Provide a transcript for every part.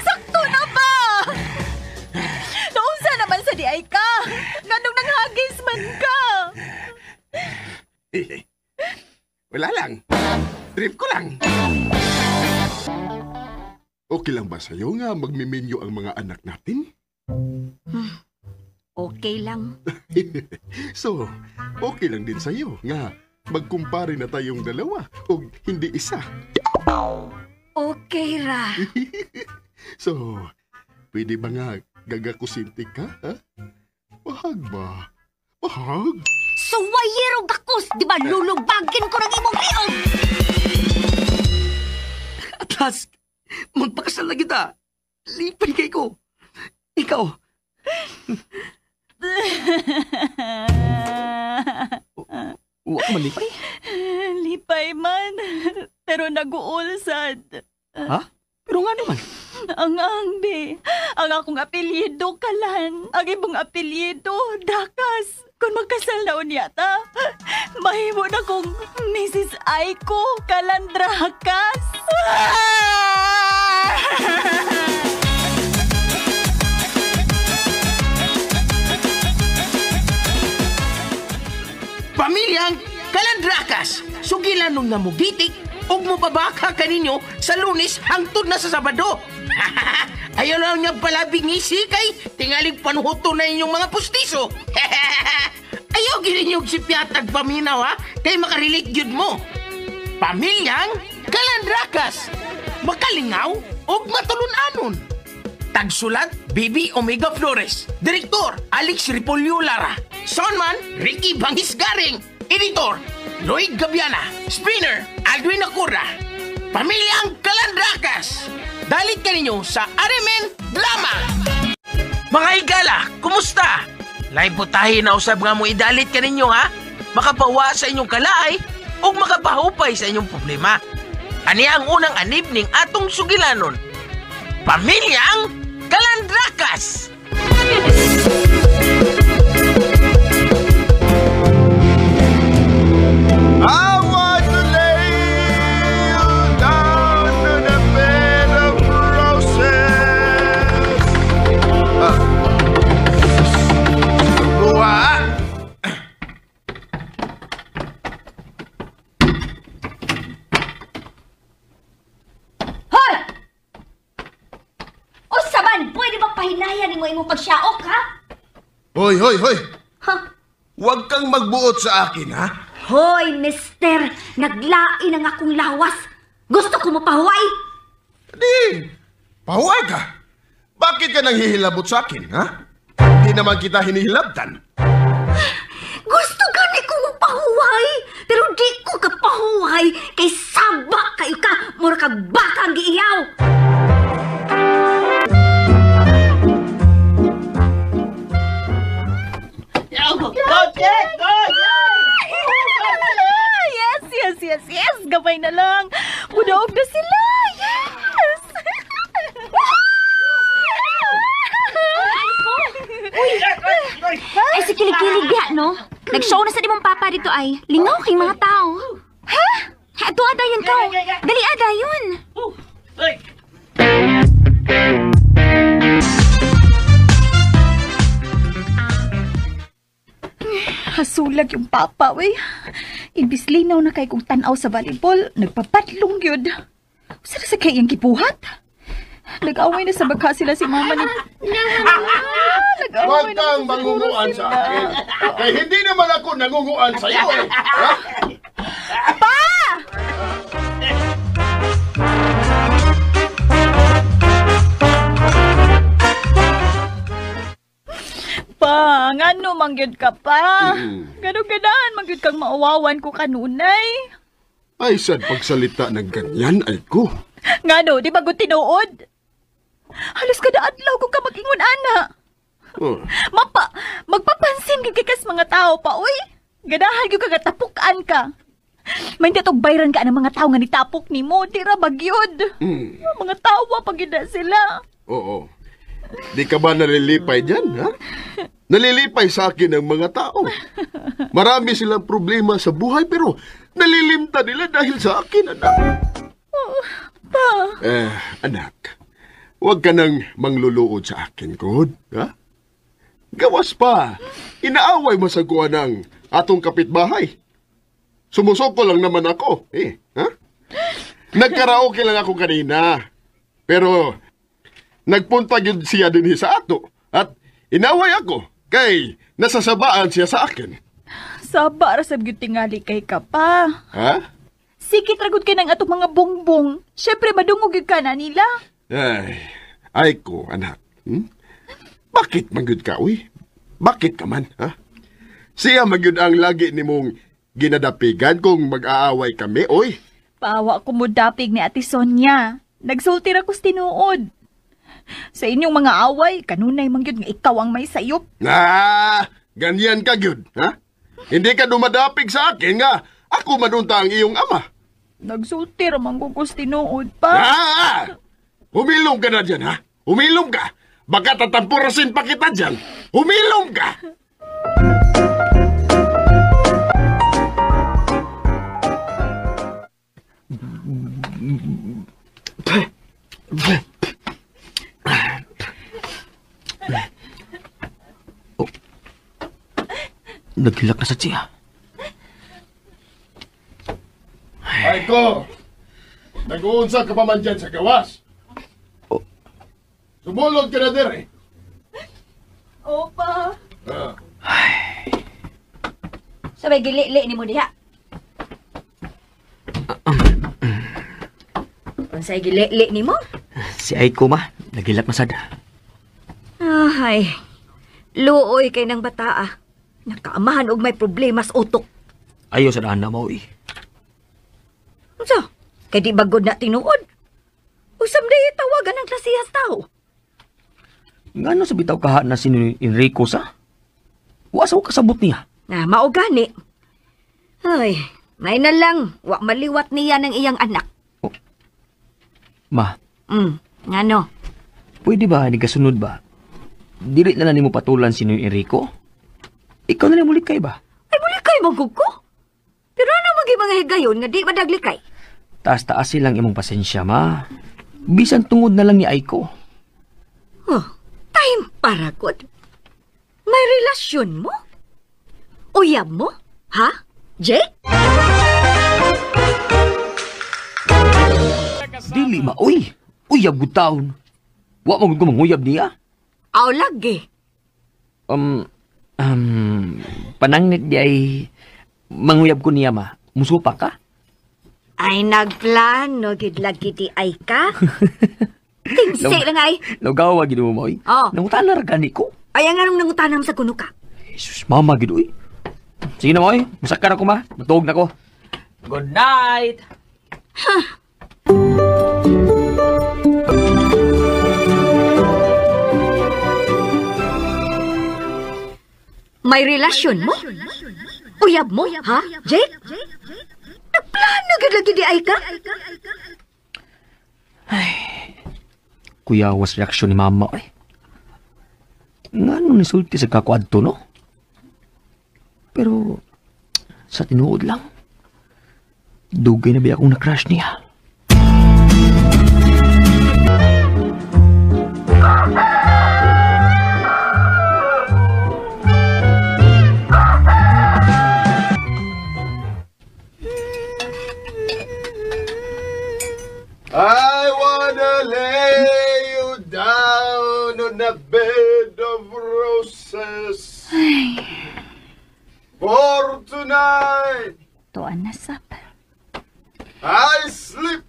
Sakto na ba? Naunsa naman sa di ay ka? Nganong nanghagis man ka? Wala lang. Trip ko lang. Okay lang ba sa'yo nga magmimenyo ang mga anak natin? Okay lang. So, okay lang din sa'yo nga magkumpare na tayong dalawa o hindi isa. Okay ra. So, pwede ba nga gagakusinti ka, ha? Wahag ba? Wahag? So wayero gakos, di ba lulubagin ko ng imong liog? Atlas, magpakasal na kita. Lipay kay ko. Ikaw. Huwag man lipay. Lipay man, pero nag-uulsad. Ha? Pero nga naman. Ang angbe, ang akong apelyido kalan, ang ibong apelyido Dakas. Kung magkasal na unyata, mahimo na kong Mrs. Aiko Kalandrakas. Pamilyang Kalandrakas, sugilan nung namugitik, ug mo babaka kaninyo sa Lunes hangtod na sa Sabado. Ayaw lang niya palabing ngisi kay tingaling panuhuto na inyong mga pustiso. Ayaw gininyog si Piatag paminaw ha, kay makarelate yun mo. Pamilyang Kalandrakas, makalingaw o matulunanon. Tagsulat, Bibi Omega Flores. Direktor, Alex Repolyo Lara. Soundman, Ricky Bangis Garing. Editor, Lloyd Gabiana. Spinner, Aldwin Acurra. Pamilyang Kalandrakas, dalit ka ninyo sa Arimen Drama. Mga higala, kumusta? Lain po tayo na usab nga mo idalit ka ninyo ha? Makapawa sa inyong kalaay o makapahupay sa inyong problema. Ani ang unang anib ning atong sugilanon. Pamilyang Kalandrakas! I want to lay you down to the bed of roses. Buha! Hoy! O saban, pwede ba pahinayan mo imong pagsyaok, ha? Hoy! Ha? Huwag kang magbuot sa akin, ha? Hoy, mister! Naglain ang akong lawas! Gusto ko mapahuway! Di! Pahuwag ka! Bakit ka nang hihilabot sa akin, ha? Hindi naman kita hinihilabtan. Gusto gani ko mapahuway! Pero di ko kapahuway kay saba kayo ka! Mura kag baka ang giiyaw! Yes! Gabay na lang! Budaog na sila! Yes! Ay, si Kilig-Kilig ya, no? Nag-show na sa di mong papa dito ay. Lingaw kay mga tao. Ha? Ito adayon ka. Dali adayon. Hasulag yung papa, wey. Ibis linaw na kay kong tanaw sa volleyball, nagpapatlong yun. Saan sa kay yung kipuhat? Nag-away na sa baka sila si mama ni... Huwag kang mangunguan sa akin. Kaya hindi naman ako nangunguan sa iyo, eh. Ha? Pa! Pa, ngano mangyod ka pa? Gano-ganahan mangyod kang maawawan ko kanunay. Ay, sad pagsalita ng ganyan ay ko. Ngano, di ba ko tinuod? Halos kada adlaw ko ka mag-ingon, ana. Oh. Mapa, magpapansin kay kas mga tao pa, uy. Ganahan yung kagatapukan ka. May titog bayran ka ng mga tao nga nitapok ni mo, tira bagyod. Mga tawa pag ina sila. Oo. Di ka ba nalilipay dyan, ha? Nalilipay sa akin ang mga tao. Marami silang problema sa buhay pero nalilimta nila dahil sa akin, anak. Pa. Anak, Huwag ka nang mangluluod sa akin, God. Ha? Gawas pa. Inaaway mo sa kuha ng atong kapitbahay. Sumusoko lang naman ako. Ha? Nagkaraoke lang ako kanina. Pero, nagpunta yun siya din sa ato. At inaway ako. Kay, nasasabaan siya sa akin. Sabar sa gyud tingali kay ka pa. Ha? Sikit ragod kay ng atong mga bongbong. Syempre madungog gyud ka na nila. Ay ko, anak. Bakit magyud ka, uy? Bakit ka man, ha? Siya magyud ang lagi ni mong ginadapigan kung mag-aaway kami, uy. Paawa ko mo dapig ni Ate Sonia. Nagsulti ra ko sa tinuod. Sa inyong mga away, kanunay man gyud nga ikaw ang may sayop. Ganyan ka gyud, ha? Hindi ka dumadapig sa akin nga ako manunta ang iyong ama. Nagsulti ra man ko sa tinuod pa. Humilom ka na dyan, ha? Humilom ka! Baka tatampurasin pa kita dyan! Humilom ka! Naghilak na sa siya. Ay ko! Nag-uunsa ka pa man dyan sa gawas. Sumulod ka na dire. Opa. Sabay gili-li ni mo diha. Unsay gili-li ni mo? Si Aiko ma, naghilak na sad. Ay, luoy kay ng bataa. Nakaamahan og may problema sa utok. Ayaw sa daan na mo eh. So, kay di bagod na tinuod. Usam day tawagan ng klasihas tao. Ngano sa bitaw kaha na si Enrico sa? Wasaw kasabot niya. Mao gani. Ay, may na lang. Wa maliwat niya ng iyang anak. Ma, Ngano? pwede ba nagasunod ba? Dili na lang nimo patulan si Enrico? Ikaw na lang mulikay ba? Ay, mulikay magug ko. Pero ano magi mga higayon nga di madaglikay? Taas-taas silang imong pasensya, ma. Bisan tungod na lang ni Aiko. Time para good. May relasyon mo? Uyab mo? Ha? Jake? Dili ma, uy. Uyab gud taon. Wa mo gud ko manguyab niya. Aw lagi. Panangnit di ay manguyab ko niya, ma. Musupa ka? Ay nagplano gid lagi ti ay ka. Tingsi lang ay. Lugawa gid mo, oy. Oh. Nangutan na ra gani ko. Ay ang anong nangutanam sa kuno ka. Jesus, mama gid uy. Sige na mo, oy. Masakar ako, ma. Matulog na ko. Good night. May relasyon mo? Uyab mo? Ha? Jake? Nagplano gid lagi di ay ka? Kuya, was reaksyon ni mama, oy. Ngano ni sulti sa kakwadto, no? Pero, sa tinuod lang, dugay na ba akong na-crush niya? I wanna lay you down on a bed of roses. For tonight, Tuan na sap. I sleep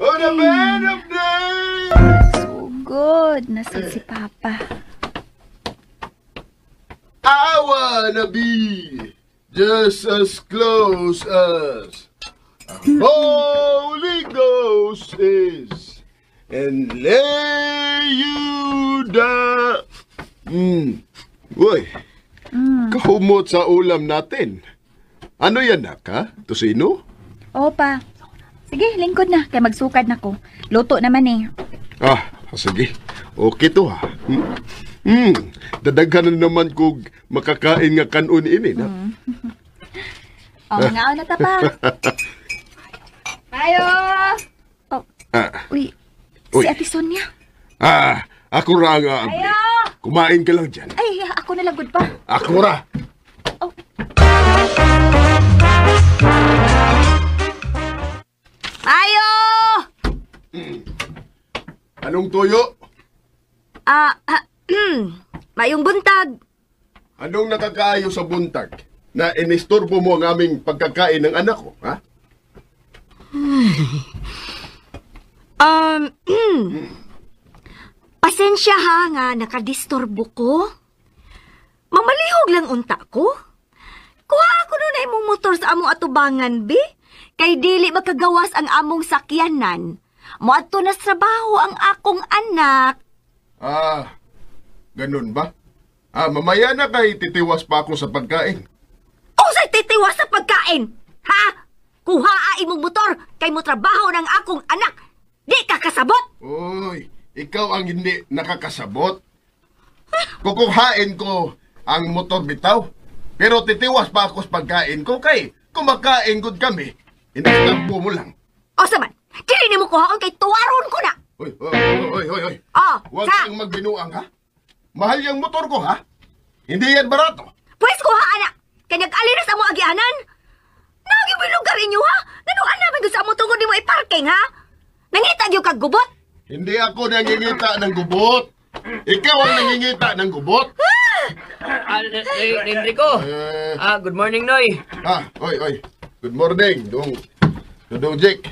on a bed of days. So good. Nasaan si Papa? I wanna be just as close as Holy Ghost is and lay you down. Uy, kahumot sa ulam natin. Ano yan, nak, ha? Tosino? Opa. Sige, lingkod na. Kaya magsukad na ko. Luto naman eh. Sige. Okay to, ha? Dadaghan na naman kog makakain nga kanon ini, na? Mga na ta pa. Tayo! Uy, si Uy. Ate Sonia. Ako ra nga, Abli. Kumain ka lang dyan. Ay, ako na lang, good pa. Ako ra. Ayo! Anong tuyo? Mayong buntag. Anong nakakaayo sa buntag na inistorbo mo ang aming pagkakain ng anak ko, ha? Pasensya ha nga nakadisturbo ko. Mamalihog lang unta ko. Kuha ako nun ay mong motor sa among atubangan, be. Kay dili makagawas ang among sakyanan. Moadto na sa trabaho ang akong anak. Ganun ba? Mamaya na kay titiwas pa ako sa pagkain. Usay titiwas sa pagkain, ha? Kuha imong motor kay mo trabaho ng akong anak. Di ka kasabot. Uy, ikaw ang hindi nakakasabot. Kukuhain ko ang motor bitaw. Pero titiwas pa ako sa pagkain ko kay kumakain good kami. Inatampo mo lang. O saman, dili ni mo kuhaon kay tuwaron ko na. Hoy. Huwag sa? kang magbinuang, ha? Mahal yung motor ko, ha? Hindi yan barato. Pwes kuha anak. Kay nag-aliras ang mo agianan. Nagyong lugar inyo ha? Nanuan namin gusto mo tungod di mo iparking ha? Nangitag yung kaggubot? Hindi ako nangingita ng gubot. Ikaw ang nangingita ng gubot. Enrico! Good morning, Noy. Oy. Good morning, Dong Jake.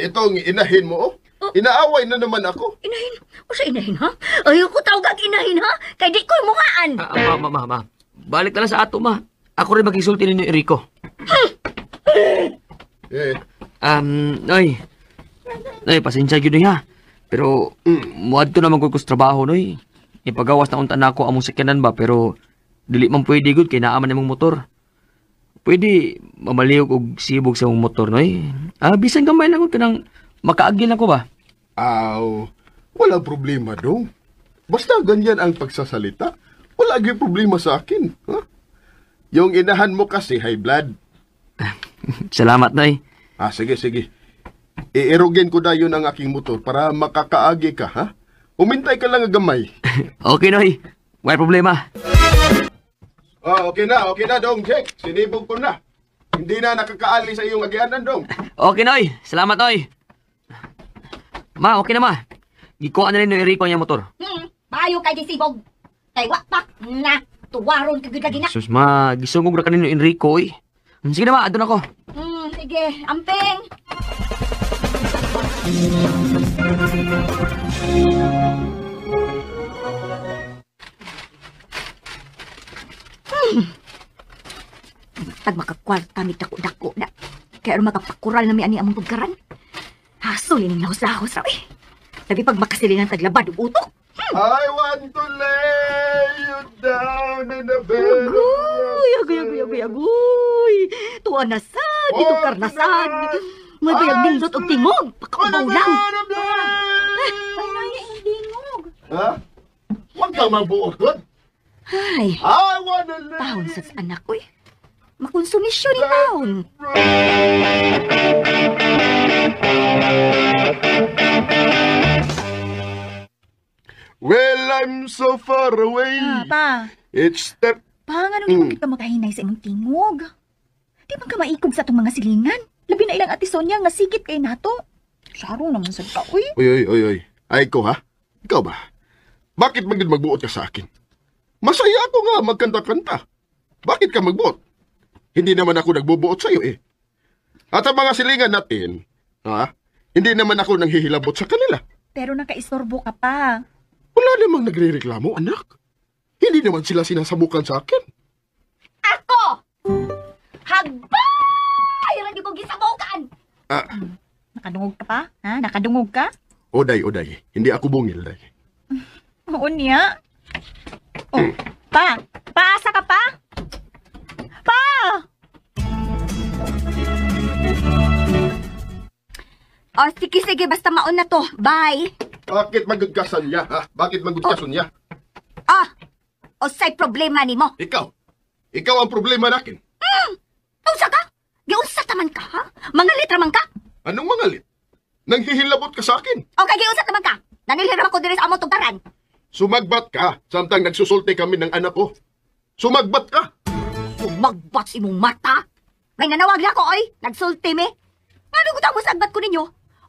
Itong inahin mo, oh. Inaaway na naman ako. Inahin? O sa inahin ha? Ayoko tawag ang inahin ha? Kay di ko'y mungaan. Ma. Balik na lang sa ato, ma. Ako rin mag-isulti ninyo, Enrico. Noy. Noy, pasensya yun, Noy, ha? Pero, muad to naman ko sa trabaho, Noy. Ipagawas na unta na ako among sakyanan ba, pero dili man pwede good kay naaman namong motor. Pwede mamalihog og sibog sa mong motor, Noy. Bisan gamay lang ko nang makaagil ako ba? Walang problema, Dong. Basta ganyan ang pagsasalita. Wala aging problema sa akin. Ha? Yung inahan mo kasi high blood. Salamat, Noy. Sige. Iirugin ko na yun ang aking motor para makakaagi ka, ha? Umintay ka lang gamay. Okay, Noy. Wala problema. Okay na, Dong Jake. Sinibog ko na. Hindi na nakakaali sa iyong agianan, Dong. Okay, Noy. Salamat, Noy. Ma, okay na, ma. Gikuha na rin ng Enrico niyang motor. Bayo kay disibog. Kay wapak na. Tuwaron kagud lagi na. Sus, ma. Gisungog na kanino Enrico, eh. Sige na, ma. Adun ako. Sige, amping. Pag makakwarta mi dako-dako na. Kaya makapakural na mi ani among pagkaran. Hasol ining lahos-lahos raw eh. Sabi pag makasilingan taglabad ug utok. I want to lay you down in a bed. Agoy. Tuwa na sad, itukar na sad. Mabayag nindot og tingog. Pakabaw lang. Ha? Huwag kang magbuot, God. Ay, I wanna lay taon sa anak ko eh. Makonsumisyon ni taon. Well, I'm so far away. Pa. It's step... Pa, nga nung ka makahinay sa imong tingog. Di man ka maikog sa itong mga silingan. Labi na ilang ati Sonia nga sigit kay nato. Saro naman sa ka, uy. Oy. Ay, ikaw ha? Ikaw ba? Bakit magid magbuot ka sa akin? Masaya ako nga magkanta-kanta. Bakit ka magbuot? Hindi naman ako nagbubuot sa'yo eh. At ang mga silingan natin, hindi naman ako nanghihilabot sa kanila. Pero nakaistorbo ka pa. Wala namang nagre-reklamo, anak. Hindi naman sila sinasabukan sa akin. Ako! Hagbay! Radi ko gisabukan! Nakadungog ka pa? Ha? Nakadungog ka? Oday. Hindi ako bungil, day. Oo niya. Oh, pa! Paasa ka pa? Pa! O, sige, basta maon na to. Bye! Bakit magudkasan niya, ha? Bakit magudkasan niya? O say problema ni mo. Ikaw ang problema nakin. Unsa ka? Giunsa taman ka, ha? Mga litra man ka? Anong mga lit? Nanghihilabot ka sa akin. O kay giunsa taman ka? Nanilhiram ako diri sa among tugaran. Sumagbat ka, samtang nagsusulti kami ng anak ko. Sumagbat ka! Sumagbat sa imong mata. May nanawag na ako, oy. Nagsulti mi. Ano ko tapos agbat ko ninyo?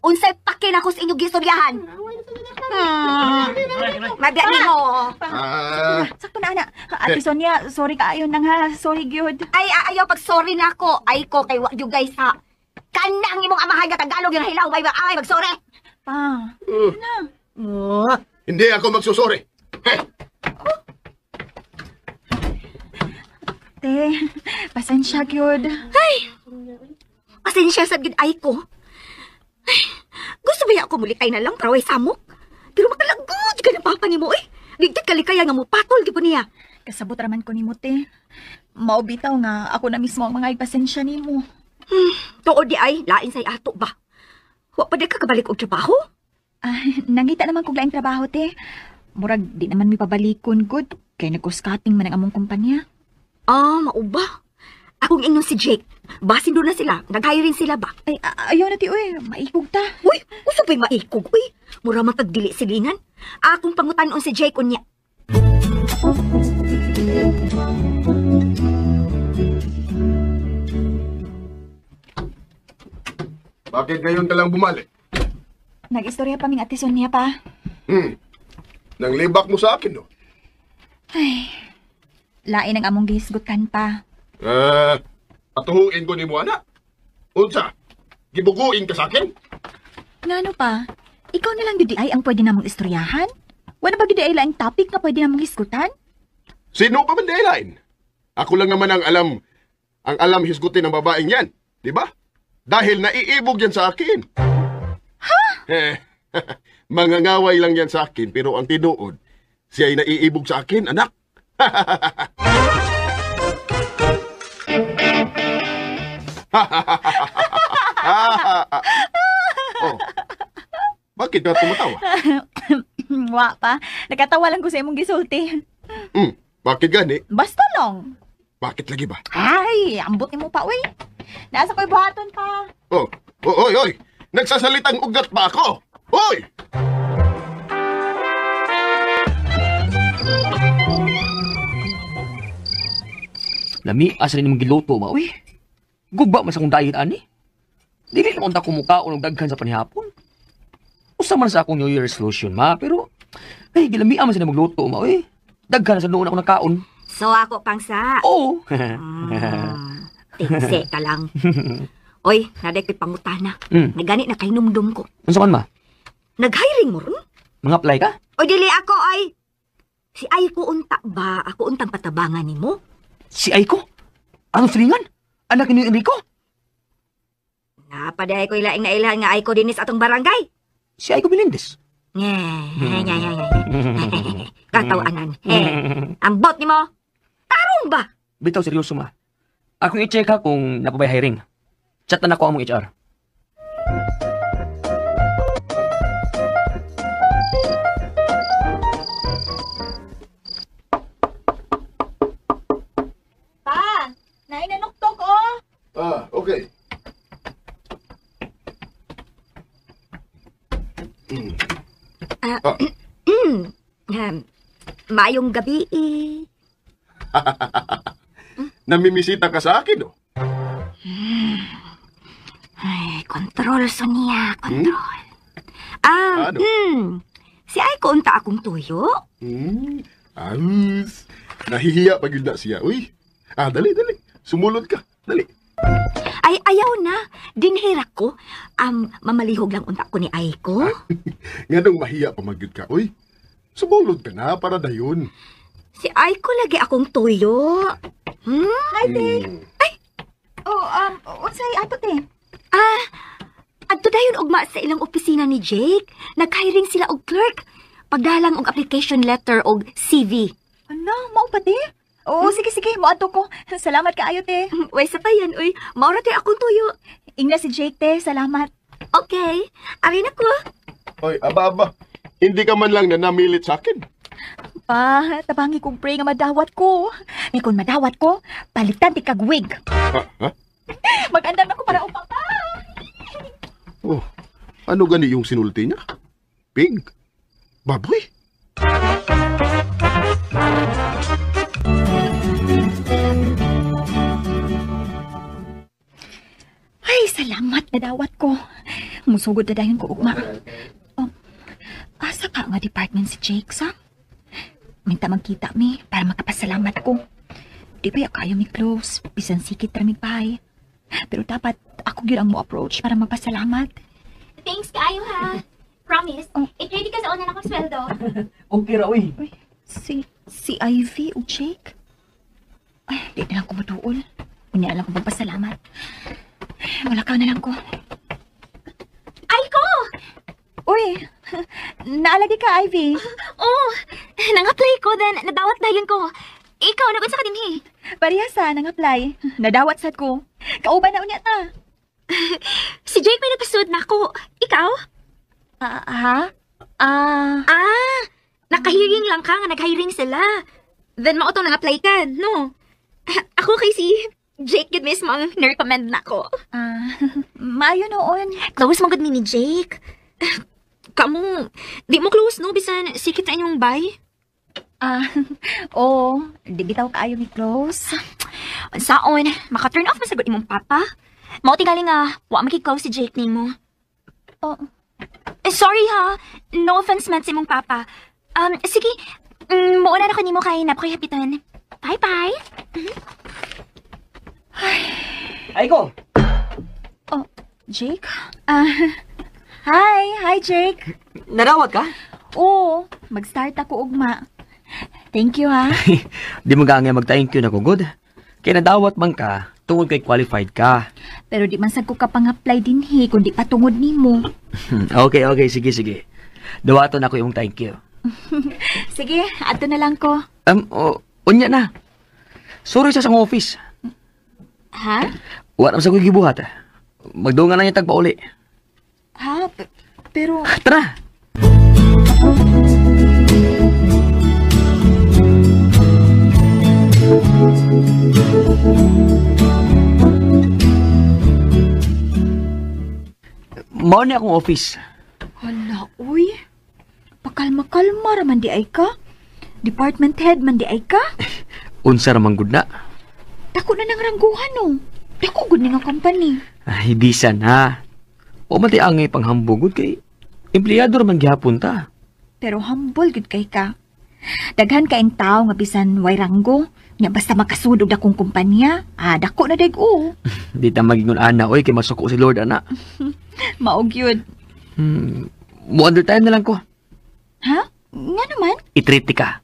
Unsay pakin ako sa inyong gistoryahan. Mabiyak ni mo. Sakto na, ana. Ate Sonia, sorry kaayo nang ha. Sorry, gyud. Ay, ayaw pag sorry na ako. Ay ko kay wa guys ha. Kanang imong amahay nga Tagalog yung hilaw may ay magsorry. Pa. Hindi ako magsusuri. Heh, Te, pasensya, gyud. Pasensya sa gid ay ko. Ay, gusto ba ako mulikay na lang para way samok? Pero makalagod ka ng papa ni mo eh. Ligtad kalikaya nga mo patol di po niya. Kasabot raman ko nimo, te. Maubitaw nga ako na mismo ang mga ipasensya nimo. Tuod di ay, lain say ato ba? Wa pa di ka kabalik og trabaho? Nangita naman kog laing trabaho, te. Murag, di naman mi pabalikon, good. Kay nagkuskating man ang among kumpanya. Mauba. Akong ingnon si Jake. Basin doon na sila. Nag-hire rin sila ba? Ay, ayaw na, ti, uy. Maikog ta. Uy, uso pa'y maikog, uy. Mura matagdili silingan. Akong pangutanon si Jake unya. bakit ngayon ka lang bumalik? Nag-istorya pa ming Ate Sonia pa. Nang libak mo sa akin, no? Ay, lain ang among gihisgutan pa. Atuhuin ko ni mo, anak. Unsa? Gibuguin ka sa akin? Ngano pa? Ikaw na lang gudi ay ang pwede namong istoryahan? Wala ba gudi ay laing topic na pwede namong hisgutan? Sino pa man daylain? Ako lang naman ang alam hisgutin ng babaeng yan. Di ba? Dahil naiibog yan sa akin. Ha? Mangangaway lang yan sa akin, pero ang tinuod, siya ay naiibog sa akin, anak. Oh, bakit ka tumatawa? Wa pa. Nakatawa lang ko sa imong gisulti. Bakit gani? Basta lang. Bakit lagi ba? Ay, ambot ni mo pa, uy. Nasa ko'y buhaton pa. Oy! Nagsasalitang ugat pa ako! Oy! Lami, asa rin mong giluto ba, uy? Gugba man sa kong diet, ani? Dili naman ta kumuka o nagdaghan sa panihapon. Usa man sa akong New Year resolution, ma, pero... Ay, gilami man sa rin magluto, ma, uy. Daghan na sa noon ako nakaon. So ako pang sa. Oo. Tinse ka lang. Oy, naday ko'y pangutana. Nagani na kay numdum ko. Unsa man, ma? Nag-hiring mo ron? Mga-apply ka? O dili ako ay. Si ay ko unta ba? Ako untang patabangan ni mo? Si Aiko? Anong silingan? Anak ni Enrico? Napaday ko'y laing nailhan nga ay ko dinis atong barangay. Si Aiko Melendez? Katawanan. Ang bot ni mo. Tarong ba? Bitaw, seryoso, ma. Akong i-check ha kung napabay hiring. Chat na ako among HR. Pa, nainanuktok, oh. Okay. Mayong gabi eh. Namimisita ka sa akin, oh. Ay, kontrol, Sonia, kontrol. Ano? Si ay ko unta akong tuyo. Ayos. Nahihiya pag yun na siya. Uy. Dali. Sumulod ka. Dali. Ay, ayaw na. Dinhirak ko. Mamalihog lang unta ko ni Aiko. Nga nung mahiya pa magyud ka. Uy. Sumulod ka na para dayon. Si Aiko lagi akong tuyo. Hi, te. Unsay ato, te? Adto dayon ugma sa ilang opisina ni Jake. Nag-hiring sila og clerk. Pagdalang og application letter og CV. Ano, mao pa, te? Oo, sige, moadto ko. Salamat kaayo, te. Way sa payan, uy. Maura tayo akong tuyo. Ingna si Jake, te. Salamat. Okay. Arin ako. Oy, aba. Hindi ka man lang nanamilit sa akin. Pa, tabangi kong pray nga madawat ko. May kung madawat ko, palitan ti kag wig. Ha? Mag-andam ako para upang pa. Oh, ano gani yung sinulti niya? Pig? Baboy? Ay, salamat na dawat ko. Musugod na dayon ko, ugma. Asa ka nga department si Jake, sa? Minta magkita mi para makapasalamat ko. Di ba kayo mi close, bisan sikit ramig bahay. Pero dapat ako gyud ang mo approach para magpasalamat. Thanks kayo ha. Promise, i-ready ka sa una na akong sweldo. Okay ra, uy. Uy, si Ivy o Jake? Ay, di na lang ko matuol. Unya na lang ko magpasalamat. Wala ka na lang ko. Aiko! Uy, naalagi ka, Ivy. Oh, nang-apply ko, then nadawat na yun ko. Ikaw, nagunsa ka din eh. Parehasa, nang-apply. Nadawat sad ko. Kauban na unya ta. Si Jake may nagpasud na ako. Ikaw? Nakahiring lang ka nga nag-hiring sila. Then mao tong nang-apply ka, no? Ako kay si Jake yun mismo ang nirecommend na ako. Maayo noon. Close mo gud ni Jake. Kamu, di mo close no, bisan sikit na inyong bay. Oo. Di bitaw kaayo ni close. Saon, maka-turn off masagod imong papa. Mao tingali nga, wa maki-close si Jake nimo. Oh. Sorry ha, no offense man sa imong papa. Sige, mauna na ko nimo kay napakoy hapitan. Bye-bye. Aiko! Oh, Jake? Hi, Jake. Nadawat ka? Oo, mag-start ako ugma. Thank you, ha. Di mo nga mag-thank you na ko, good. Kaya nadawat man ka, tungod kay qualified ka. Pero di man sad ko ka pang-apply din, kundi patungod nimo. Okay, sige. Dawaton ako yung thank you. Sige, ato na lang ko. Unya na. Sorry sa sang office. Ha? Wala sa ko gibuhat. Magdungan na niya tagpauli. Ha? Pero... Tara! Mao ni akong office. Hala, uy. Pakalma-kalma raman di ay ka. Department head man di ay ka. Unsa ra man gud na. Dako na nang rangguhan, no. Dako gud ni nga company. Ay, bisan ha. O mati angay panghambugod kay empleyado ra man gihapon ta. Pero humble gud kay ka. Daghan kaing tao nga bisan way ranggo. Nya basta makasudog dakong kumpanya. Dako na dag-o. Di ta magingon ana oy kay masuko si Lord ana. Maog yun. Mo undertime na lang ko. Ha? Nga naman? I-treat ka.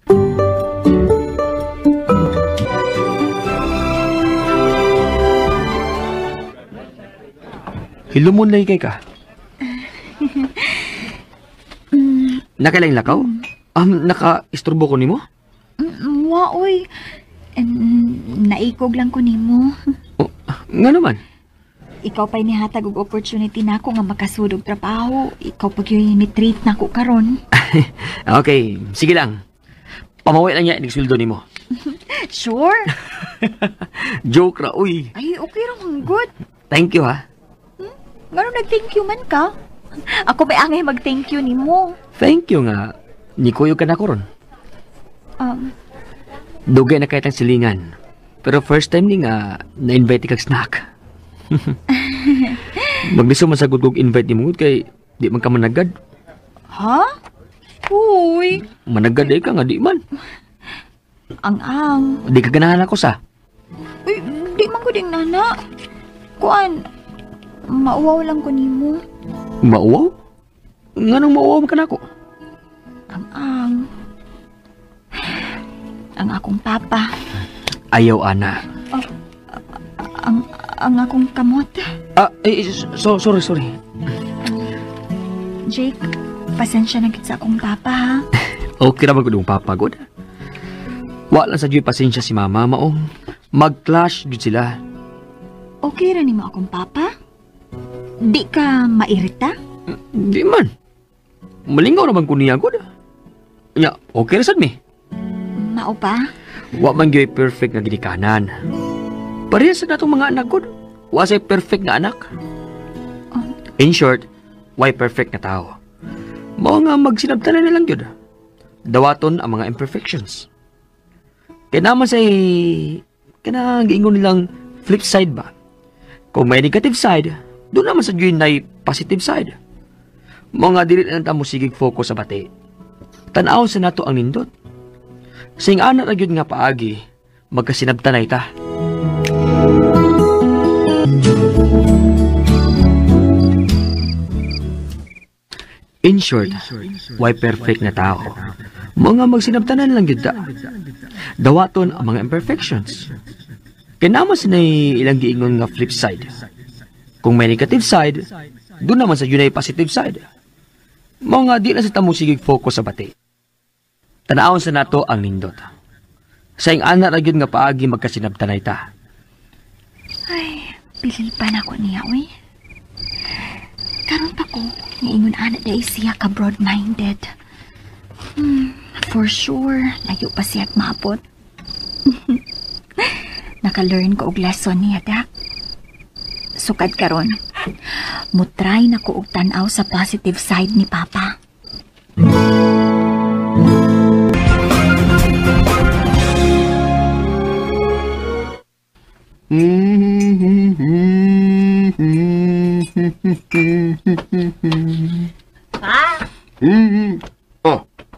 Hilumon lay kay ka. Nakailang lakaw? Naka-isturbo ko nimo? Wa, uy. Naikog lang ko nimo. Nga naman. Ikaw pa'y nihatag og opportunity nako nga makasudog trabaho. Ikaw pag yung ni-treat nako karon. Okay, sige lang. Pamawi lang niya inig sweldo nimo. Sure? Joke ra, uy. Ay, okay lang, good. Thank you, ha? Ngano nag-thank you man ka? Ako may angay mag-thank you nimo. Thank you nga. Nikuyo ka na ko ron. Dugay na kahit ang silingan. Pero first time ni nga na-invite kag snack. Magdiso masagod kong invite ni mo kay di man ka managad. Ha? Uy. Managad ay ka nga di man. Ang. Di ka ganahan ako sa. Uy, di man ko ding nana. Kuan, mauwaw lang ko nimo. Mauwaw? Nga nang mauwaw ka na ako? Ang akong papa. Ayaw, ana. Ang akong kamot. Sorry. Jake, pasensya na gid sa akong papa, ha? Okay naman ko yung papagod. Wala sa Diyo'y pasensya si mama, maong. Mag-clash dito sila. Okay ra nimo akong papa? Di ka mairita? Di man. Malingaw naman ko niya, god. Ya, okay ra sad mi. Mao pa? Wa man gyud perfect nga ginikanan. Parehas sa natong mga anak god. Wa say perfect nga anak. In short, why perfect na tao. Mao nga magsinabtanan na lang yun. Dawaton ang mga imperfections. Kaya naman say, kaya giingon nilang flip side ba? Kung may negative side, doon naman sa yun na positive side. Mga dili na tamo sigig focus sa bati. Tanaw sa nato ang nindot. Sing anak na yun nga paagi, magkasinabtanay ta. In short, why perfect na tao? Mga magsinabtanan lang yun da. Dawaton ang mga imperfections. Kaya naman sa ilang giingon nga flip side. Kung may negative side, doon naman sa yun ay positive side. Mga di na sa tamong sigig focus sa bati. Tanaon sa nato ang nindot. Sa ing anak ra gyud nga paagi magkasinabtanay ta. Ay, pilil pa na ko niya, uy. Karon pa ko, niingon anak na siya ka broad-minded. For sure, layo pa siya at maabot. Naka-learn ko og lesson niya, dak. Sukad karon, mutry na ko og tan-aw sa positive side ni Papa.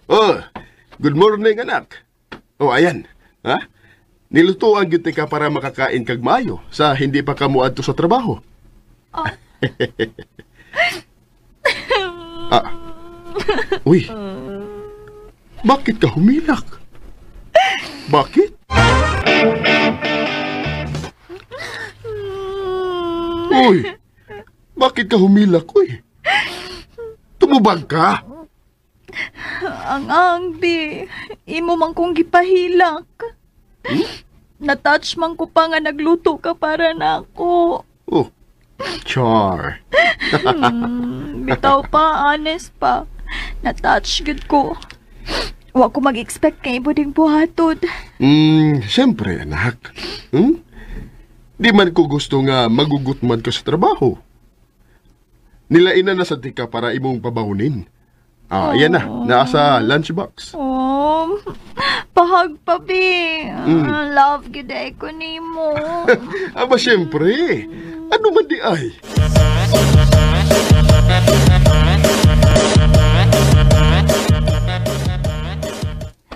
Pa? Good morning, anak. Ayan. Ha? Nilutuan gyud ka para makakain kag maayo sa hindi pa ka muadto sa trabaho. Uy. Bakit ka humilak? Bakit? Uy. Bakit ka humilak, uy? Tumubag ka? Ang bi, imo man kong gipahilak. Na-touch man ko pa nga nagluto ka para na ako. Oh, char. Bitaw pa, honest pa. Na-touch good ko. Wa ko mag-expect kay ibo ding buhatod. Siyempre, anak. Di man ko gusto nga magugutman ka sa trabaho. Nilainan na sa tika para imong pabahunin. Ayan na, nasa lunchbox. Pahag pa, bi. Love good ay ko nimo. Aba, siyempre. Ano man di ay?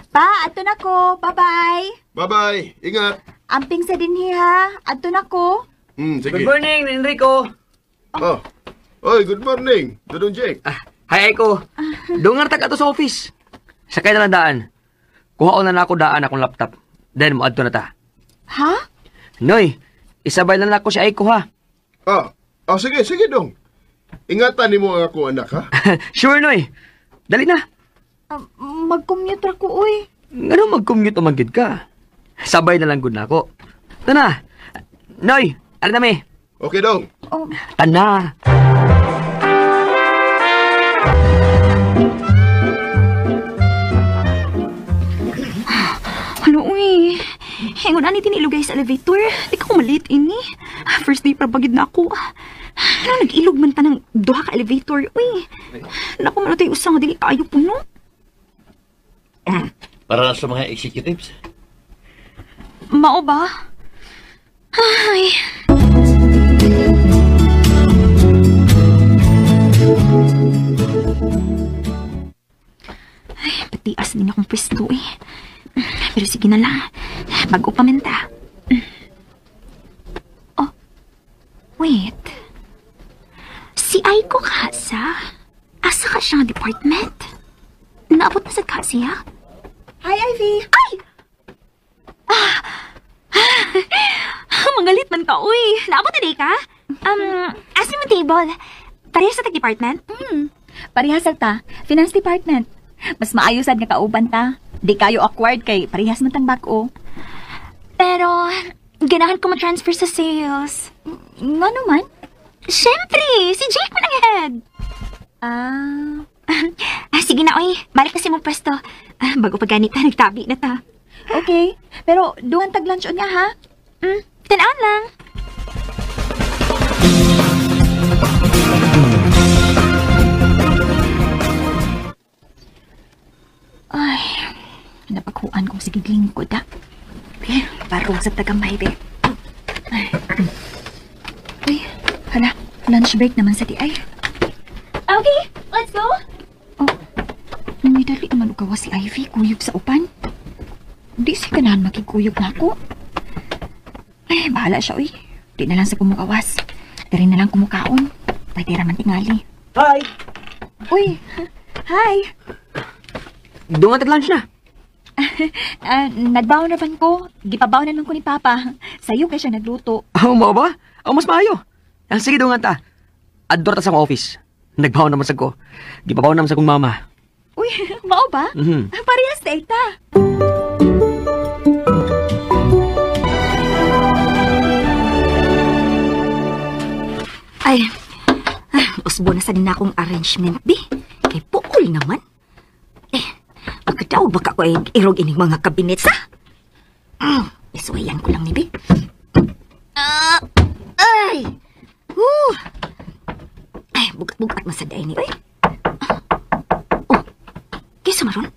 Pa, ato na ko. Bye-bye. Bye-bye. Ingat. Amping sa dinhi ha. Ato na ko. Sige. Good morning, Enrico. Oy, good morning. Dudong Jake. Hi, Aiko. Dungar tag ato sa office. Sakay na lang daan. Kuha na ako daan akong laptop. Then, muadto na ta. Ha? Noy, isabay na ako si Aiko, ha? Sige dong. Ingatan ni mo ang ako anak, ha? Sure, Noy. Dali na. Mag-commute ra ko, uy. Ano mag-commute o mag-gid ka? Sabay na lang good na ako. Tana. Noy, alam na me. Okay dong. Tana. Ano, uy? Hingon ani tinilugay sa elevator. Di ka malit ini. First day para bagid na ako. Ano, nag-ilog man ta ng duha ka elevator, uy. Naku, man tayo usang dili kaayo puno. Para sa mga executives. Mao ba? Ay. Ay, patias din akong pwesto eh. Pero sige na lang. Bago pa menta. Oh. Wait. Si Aiko Kasa? Asa ka siyang department? Naabot na sa Kasia? Hi, Ivy. Ay! Mangalit man ka, uy. Naabot na day ka? Asa mo table? Pareha sa tag-department? Parehas ta, finance department. Mas maayosad nga kauban ta. Di kayo awkward kay parehas man tang bag-o. Pero, ganahan ko ma-transfer sa sales. Nga naman? Siyempre, si Jake man ang head. Sige na, uy. Balik kasi mong pwesto. Bago pa ganita, nagtabi na ta. Okay, pero duhan tag-lunch on nga ha? Tanaon lang. Barog sa tagamay, be. Uy, hala, lunch break naman sa di ay. Okay, let's go. Oh, namidali naman ugawa si Ivy, kuyog sa upan. Di si kanahan makikuyog na ako. Ay, bahala siya, uy. Di na lang sa kumukawas. Dari na lang kumukaon. Pwede raman tingali. Hi! Uy, hi. Doon nga lunch na. Nagbaon na ban ko. Gipabaon na lang ko ni Papa. Sa'yo kaya siya nagluto. Mo ba? Mas maayo. Sige doon nga ta. Ador ta sa akong office. Nagbaon naman sa ko. Gipabaon naman sa kong mama. Uy, mao ba? Mhm. Parehas na ita. Ay, usbo na sa din akong arrangement, bi. Kay pukol naman. Magkadaog baka ko irog ining mga kabinet, sa? Isuwayan ko lang ni, bi. Ay! Woo! Ay, bugat-bugat masaday ni, oy. Oh, kisa maron?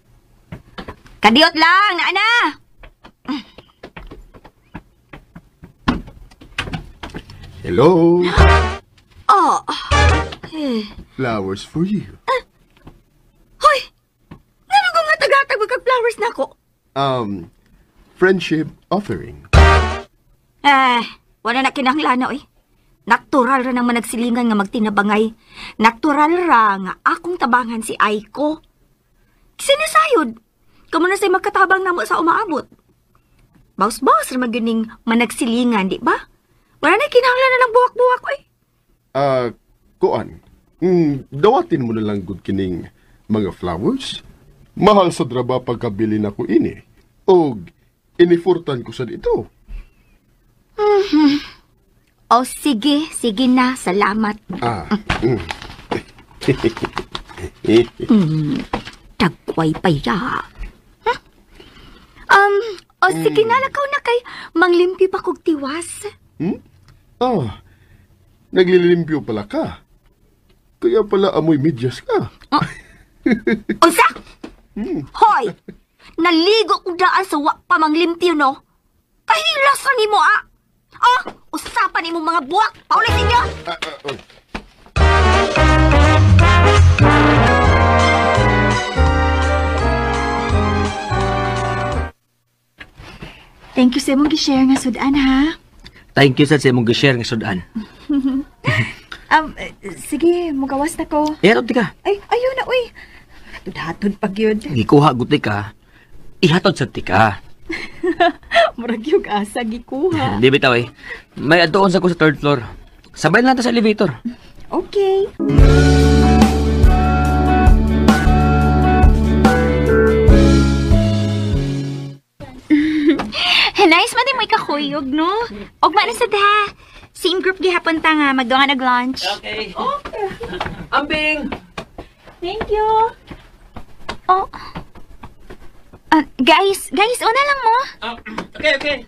Kadiot lang, naana! Hello? Oh, Flowers for you. hoy! Ano ko nga tagatag magka-flowers na ako? Friendship offering. Wala na kinahanglan na, oy. Natural ra nang managsilingan nga magtinabangay. Natural ra nga akong tabangan si Aiko. Sinasayod. Kamu na say magkatabang namo sa umaabot. Baus-baus ra maganing managsilingan, di ba? Wala na kinahanglan na ng buwak-buwak, oy. Kuan. Dawatin mo na lang good kining mga flowers. Mahal sa draba pagkabili na ko ini. Og inifurtan ko sa dito. O sige, sige na, salamat. Tagway pa ya. O sige na, lakaw na kay manglimpi pa kog tiwas. Naglilimpyo pala ka. Kaya pala amoy medyas ka. Unsa? Hoy! Naligo ko daan sa wak pa manglimpyo, no? Kahilas na ni mo, ah! Usapan ni mo mga buwak! Paulitin niyo! Thank you sa mong gi-share nga sudan, ha? Thank you sa imong gi-share nga sudan. Sige, mugawas na ko. Ihatod ti ka. Ay, ayun na, uy. Hatod pag yun. Gikuha guti ka. Ihatod sa ti ka. Murag yung asa, gikuha. Di bitaw eh. May adoon sa ko sa third floor. Sabay na natin sa elevator. Okay. Nice man din mo ikakuyog, no? Og man sa da. Same group gihapon ta nga, magdoon nga nag-lunch. Okay. Ambing! Thank you. Oh. Guys, una lang mo. Okay.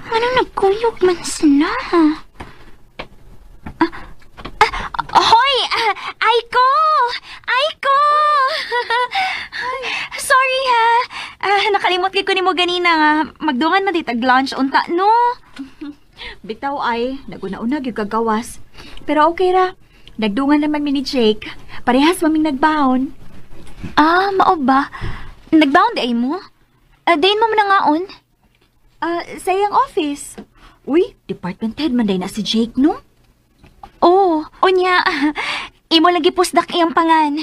Anong nagkuyog man sila? Hoy! Aiko! Sorry ha. Nakalimot ko ni mo ganina nga. Magdungan man ditag lunch unta, no? Bitaw ay, naguna-una yung gagawas. Pero okay ra. Nagdungan naman mi ni Jake. Parehas maming nagbaon. Mao ba? Nagbaon di ay mo? Dayin mo manangaon? Sa iyang office. Uy, department head man day na si Jake, no? Oo, unya. Imo lagi pusdak iyang pangan.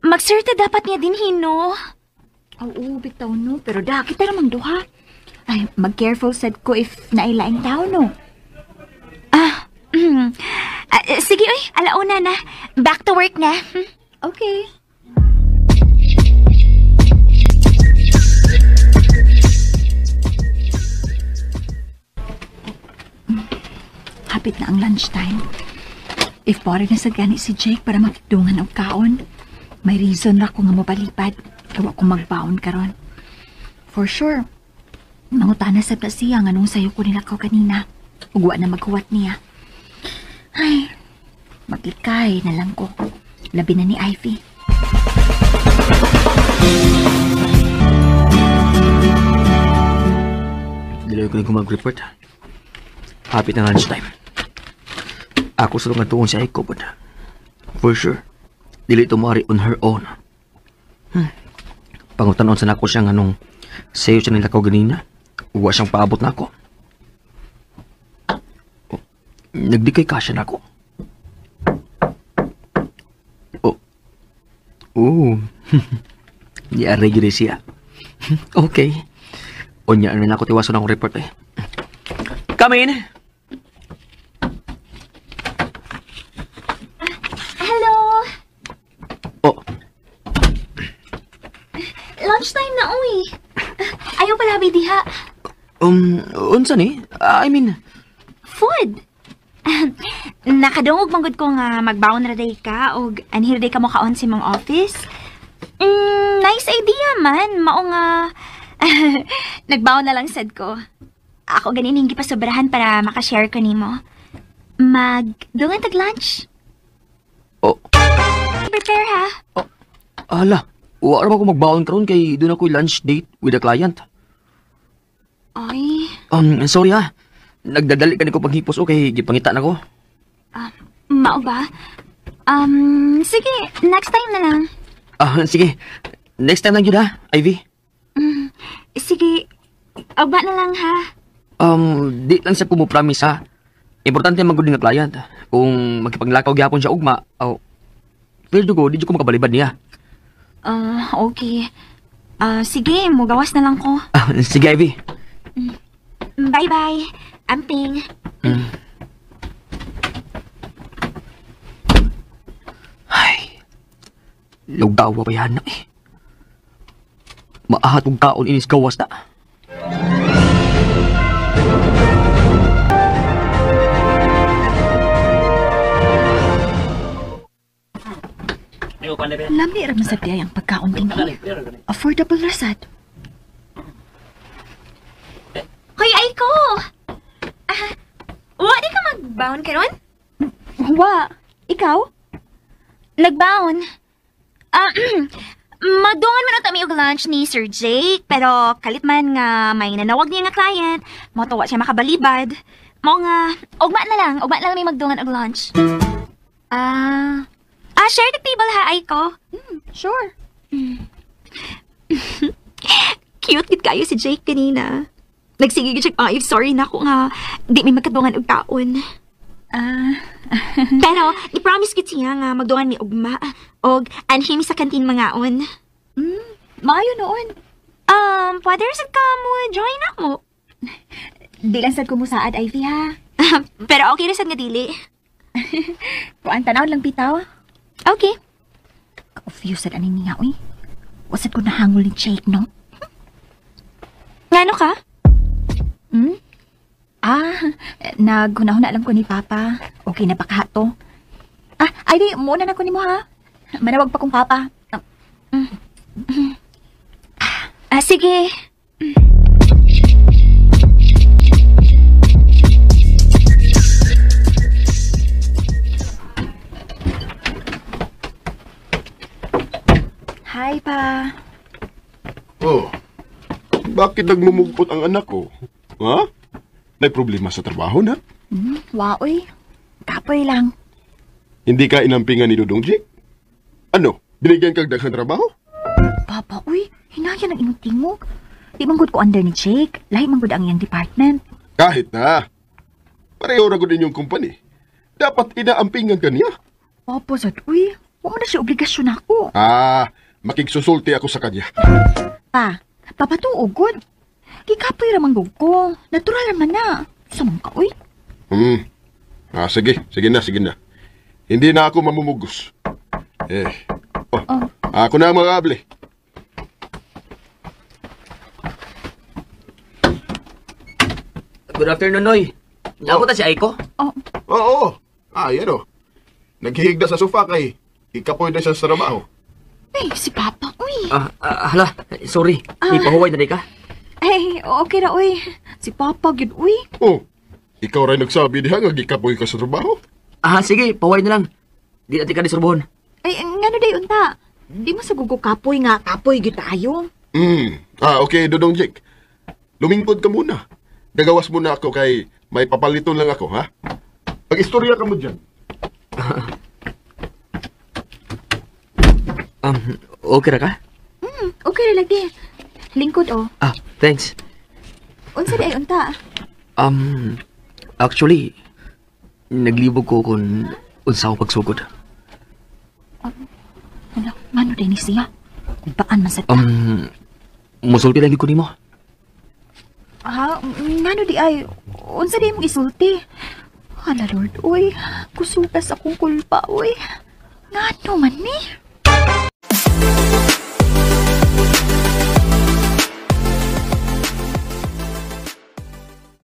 Magserta dapat niya din hino. Oo, bitaw no. Pero da, kita namang duha. Ay, mag-careful sad ko if nailaing tao, no? Sige, uy, alauna na. Back to work na. Okay. Hapit na ang lunchtime. If pare na sa gani si Jake para makidungan og kaon, may reason ra ko nga mapalipad. Kawa ko magbaon karon. For sure, mangutana sa siya nga nung sayo ko nilakaw kanina. Ugwa na maghuwat niya. Ay, maglikay na lang ko. Labi na ni Ivy. Dili ko na mag-report. Hapit na lunchtime. Ako sa nga tuon si Aiko, but for sure, dili ito maaari on her own. Pangutanon sa nako siya nga nung sayo siya nila ko ganina. Uwa siyang paabot na ako. Nagdikay ka siya na ako. Oh. Yari gini siya. Okay. Unya na ako tiwaso ng report eh. Come in. Hello? Oh, Lunchtime na, uy. Ayaw pala, diha. unsa ni? I mean, Food. Nakadungog manggod ko nga magbaon na day ka o anhir day ka mo kaon sa mong office. Nice idea man. Mao nga nagbaon na lang sad ko. Ako ganin hindi pa sobrahan para makashare ko nimo. Magdungan tag lunch. oh, Prepare ha. ala. Wa ra ko magbaon karon kay doon ako lunch date with a client. Ay, Sorry ha. Nagdadali ka ko paghipos o kay gipangita na ko. mao ba? Sige, next time na lang. Sige. Next time lang yun ha, Ivy. Sige, agba na lang ha. Di lang sa kumupromise ha. Importante magud nga client. Kung magkipaglakaw gyapon siya ugma, pero ko, di ko makabalibad niya. Okay. Sige, mugawas na lang ko. Sige, Ivy. Bye-bye. Amping. Ay, lugawa pa yan na eh. Maahat kong kaon inis gawas na. Lami raman sa tiyay ang pagkaon din. Affordable na sad. Hoy, Aiko! Wa di ka magbaon karon? Wa. Ikaw? Nagbaon. Magdungan man na kami og lunch ni Sir Jake, pero kalit man nga may nanawag niya nga client, mo to wa siya makabalibad. Mo nga, ugma lang may magdungan og lunch. Share the table ha, Aiko? Sure. Cute gid kayo si Jake kanina. Nagsige gid siya if sorry na ako nga di may magkadungan og kaon. Pero i-promise gid siya nga magdungan ni ugma og anhin sa kantin mangaon. Maayo noon. Pwede rin sad ka mo join na mo. Di lang sad ko mo saad, Ivy ha. Pero okay rin sad nga dili. Kuan tanaw lang bitaw. Okay. Confused sad ani niya, uy. Wasad ko nahangol ni Jake, no? Ngano ka? Naghunahuna lang ko ni Papa. Okay na ba ka to? Ivy, muna na ko ni mo, ha? Manawag pa kong Papa. Sige. Hi, Pa. Oh, bakit nagmumugpot ang anak ko? Ha? May problema sa trabaho na? Waoy. Kapoy lang. Hindi ka inampingan ni Dudong Jake? Ano, binigyan kang daghang trabaho? Papa, uy. Hinaya ng imong tingog. Di manggod ko under ni Jake. Lahi manggod ang iyang department. Kahit na. Pareho ra gud inyong company. Dapat inaampingan ka niya. Papa, sad, uy. Huwag mo na siya obligasyon ako. Makigsusulti ako sa kanya. Pa, papatuog, good. Kikapoy ramang ko. Natural naman na. Samang ka, uy. Sige na. Hindi na ako mamumugos. Ako na ang magabli. Good afternoon, Noy. Nako ta si Aiko? Oo. Yan o. Naghihigda sa sofa kay ikapoy na siya sa trabaho. Ay, si Papa, uy. Hala, sorry. Ipahuway na di ka? Ay, okay na, uy. Si Papa, gid, uy. Ikaw rin nagsabi diha nga gikapoy ka sa trabaho? Sige, pahuway na lang. Di natin ka disurbohon. Ay, ngano day unta? Di mo sa gugo kapoy nga, kapoy gid tayo. Okay, Dodong Jake. Lumingkod ka muna. Nagawas mo na ako kay may papaliton lang ako, ha? Mag-istorya ka mo dyan. Okay ra ka? Okay ra lagi. Lingkod oh. Thanks. Unsa di ay unta? Actually, naglibog ko kung unsa ako pagsugod. Ano, mano din ni siya? Baan man sa ta? Musulti lang ko nimo. Ngano di ay, unsa di mong isulti? Hala Lord, uy, kusugas akong kulpa, uy. Ngano man ni?